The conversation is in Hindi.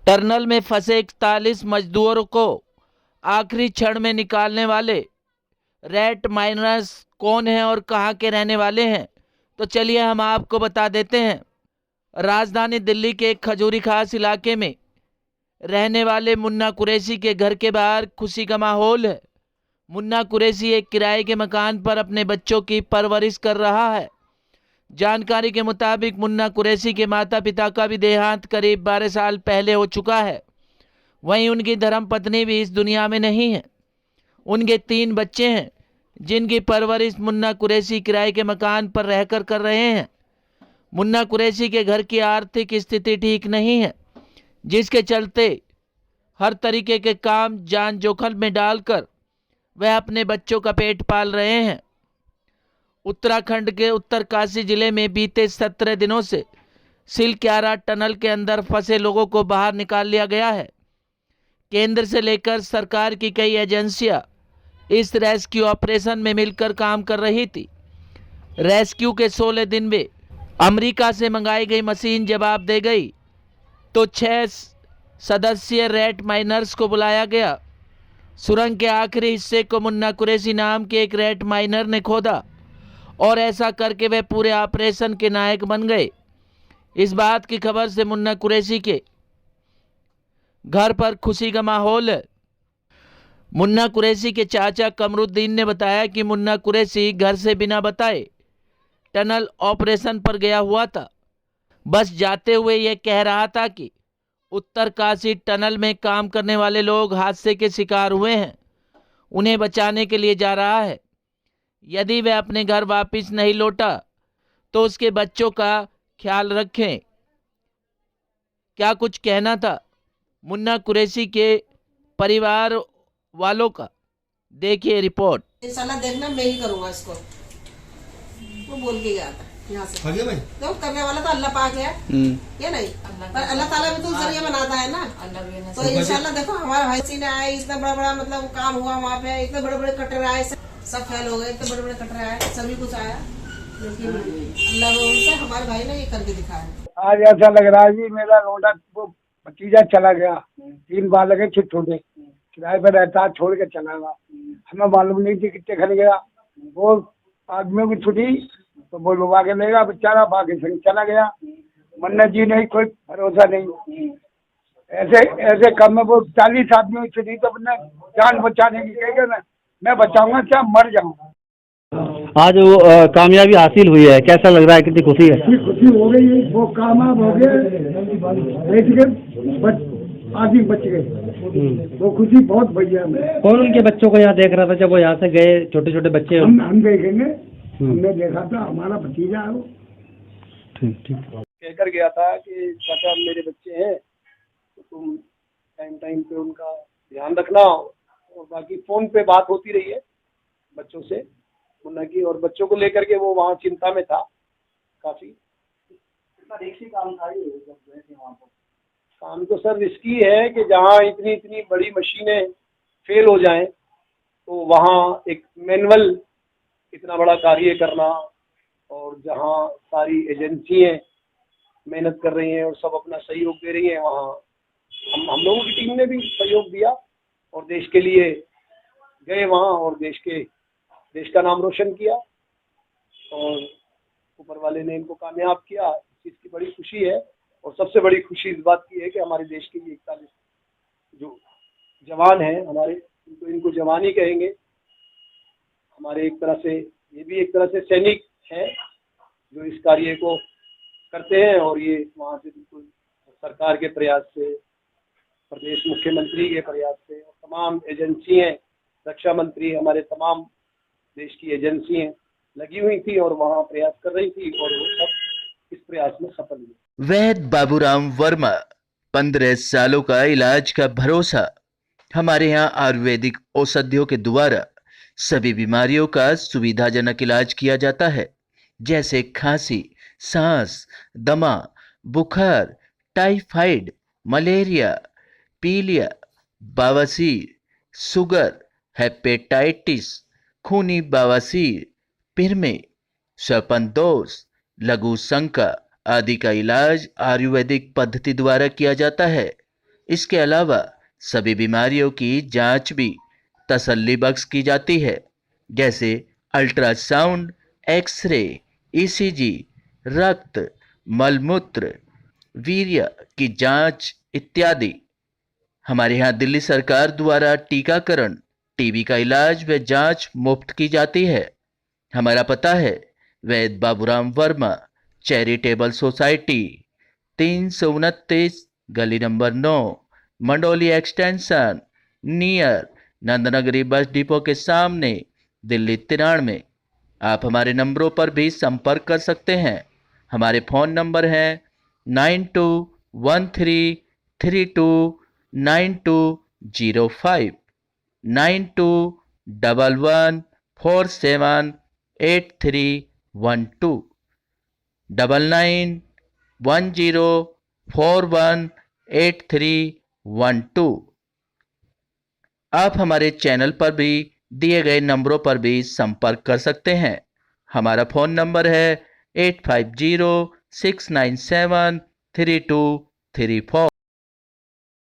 टनल में फंसे 41 मजदूरों को आखिरी क्षण में निकालने वाले रैट माइनर्स कौन हैं और कहां के रहने वाले हैं, तो चलिए हम आपको बता देते हैं। राजधानी दिल्ली के एक खजूरी खास इलाके में रहने वाले मुन्ना कुरैशी के घर के बाहर खुशी का माहौल है। मुन्ना कुरैशी एक किराए के मकान पर अपने बच्चों की परवरिश कर रहा है। जानकारी के मुताबिक मुन्ना कुरैशी के माता पिता का भी देहांत करीब 12 साल पहले हो चुका है। वहीं उनकी धर्मपत्नी भी इस दुनिया में नहीं है। उनके 3 बच्चे हैं जिनकी परवरिश मुन्ना कुरैशी किराए के मकान पर रहकर कर रहे हैं। मुन्ना कुरैशी के घर की आर्थिक स्थिति ठीक नहीं है, जिसके चलते हर तरीके के काम जान जोखिम में डालकर वह अपने बच्चों का पेट पाल रहे हैं। उत्तराखंड के उत्तरकाशी जिले में बीते 17 दिनों से सिलक्यारा टनल के अंदर फंसे लोगों को बाहर निकाल लिया गया है। केंद्र से लेकर सरकार की कई एजेंसियां इस रेस्क्यू ऑपरेशन में मिलकर काम कर रही थी। रेस्क्यू के 16 दिन में अमेरिका से मंगाई गई मशीन जवाब दे गई तो 6 सदस्यीय रैट माइनर्स को बुलाया गया। सुरंग के आखिरी हिस्से को मुन्ना कुरैशी नाम के एक रैट माइनर ने खोदा और ऐसा करके वे पूरे ऑपरेशन के नायक बन गए। इस बात की खबर से मुन्ना कुरैशी के घर पर खुशी का माहौल है। मुन्ना कुरैशी के चाचा कमरुद्दीन ने बताया कि मुन्ना कुरैशी घर से बिना बताए टनल ऑपरेशन पर गया हुआ था। बस जाते हुए यह कह रहा था कि उत्तरकाशी टनल में काम करने वाले लोग हादसे के शिकार हुए हैं, उन्हें बचाने के लिए जा रहा है। यदि वह अपने घर वापस नहीं लौटा तो उसके बच्चों का ख्याल रखें। क्या कुछ कहना था मुन्ना कुरैशी के परिवार वालों का, देखिए रिपोर्ट। इंशाल्लाह देखना मैं ही करूंगा इसको, वो बोल के गया था यहाँ से। भाई तो करने वाला तो अल्लाह पाक है, ये नहीं पर अल्लाह ताला भी तो जरिया बनाता है ना। तो इंशाल्लाह देखो हमारे भाई सिंह ने आए, इतना बड़ा बड़ा मतलब काम हुआ वहाँ पे, इतने बड़े बड़े कटर आए, सब फेल हो गए, इतने बड़े बड़े कटर आए, सभी कुछ आया, लेकिन अल्लाह से हमारे भाई ने ये करके दिखाया। आज ऐसा लग रहा है जी मेरा रोंडा वो भतीजा चला गया, 3 बार लगे छोटे किराए पर रहता, छोड़ के चला गया। हमें मालूम नहीं थी कितने खन गया। वो आदमियों की छुट्टी तो वो लुबा के लेगा बेचारा, बाकी संग चला गया। मन्नत जी नहीं, कोई भरोसा नहीं। ऐसे ऐसे कम में वो 40 आदमियों की छुट्टी तो अपने जान बचाने की कहेगा ना, मैं बचाऊंगा क्या मर जाऊंगा। आज वो कामयाबी हासिल हुई है, कैसा लग रहा है, कितनी खुशी है? खुशी हो गई, वो कामयाब हो गए, आदमी बच गए, वो खुशी बहुत बढ़िया है। कौन उनके बच्चों को यहाँ देख रहा था जब वो यहाँ से गए? छोटे छोटे बच्चे हम देखेंगे, हमने देखा था, हमारा भतीजा है वो। ठीक ठीक कहकर गया था कि चाचा मेरे बच्चे हैं तो तुम टाइम टाइम पे उनका ध्यान रखना। और बाकी फोन पे बात होती रही है बच्चों से मुन्ना की, और बच्चों को लेकर के वो वहाँ चिंता में था काफी। कितना रिस्की काम था ये जब गए थे वहाँ पर? काम तो सर रिस्की है कि जहाँ इतनी इतनी बड़ी मशीनें फेल हो जाएं तो वहाँ एक मैनुअल इतना बड़ा कार्य करना, और जहाँ सारी एजेंसियां मेहनत कर रही हैं और सब अपना सहयोग दे रही हैं, वहाँ हम लोगों की टीम ने भी सहयोग दिया और देश के लिए गए वहाँ और देश का नाम रोशन किया और ऊपर वाले ने इनको कामयाब किया। इस चीज़ की बड़ी खुशी है। और सबसे बड़ी खुशी इस बात की है कि हमारे देश के 41 जो जवान हैं हमारे, इनको जवान ही कहेंगे। हमारे एक तरह से ये भी एक तरह से सैनिक है जो इस कार्य को करते हैं। और ये वहाँ से बिल्कुल सरकार के प्रयास से, प्रदेश मुख्यमंत्री के प्रयास से, और तमाम एजेंसियां, रक्षा मंत्री, हमारे तमाम देश की एजेंसियां लगी हुई थी और वहाँ प्रयास कर रही थी, और वो सब इस प्रयास में सफल हुए। वैद बाबूराम वर्मा, 15 सालों का इलाज का भरोसा। हमारे यहाँ आयुर्वेदिक औषधियों के द्वारा सभी बीमारियों का सुविधाजनक इलाज किया जाता है, जैसे खांसी, सांस, दमा, बुखार, टाइफाइड, मलेरिया, पीलिया, बवासीर, शुगर, हेपेटाइटिस, खूनी बवासीर, पिरमे, श्वापनदोष, लघु शंका आदि का इलाज आयुर्वेदिक पद्धति द्वारा किया जाता है। इसके अलावा सभी बीमारियों की जांच भी तसल्ली बख्श की जाती है, जैसे अल्ट्रासाउंड, एक्सरे, ईसीजी, रक्त, मलमूत्र, वीर्य की जांच इत्यादि। हमारे यहाँ दिल्ली सरकार द्वारा टीकाकरण, टीबी का इलाज व जांच मुफ्त की जाती है। हमारा पता है वैद बाबूराम वर्मा चैरिटेबल सोसाइटी, 329 गली number 9, Mandoli extension, near Nand Nagri bus depot के सामने, दिल्ली 93। आप हमारे नंबरों पर भी संपर्क कर सकते हैं। हमारे फ़ोन नंबर हैं 9213329205, 9211478312, 9910418312। आप हमारे चैनल पर भी दिए गए नंबरों पर भी संपर्क कर सकते हैं। हमारा फ़ोन नंबर है 8506973234।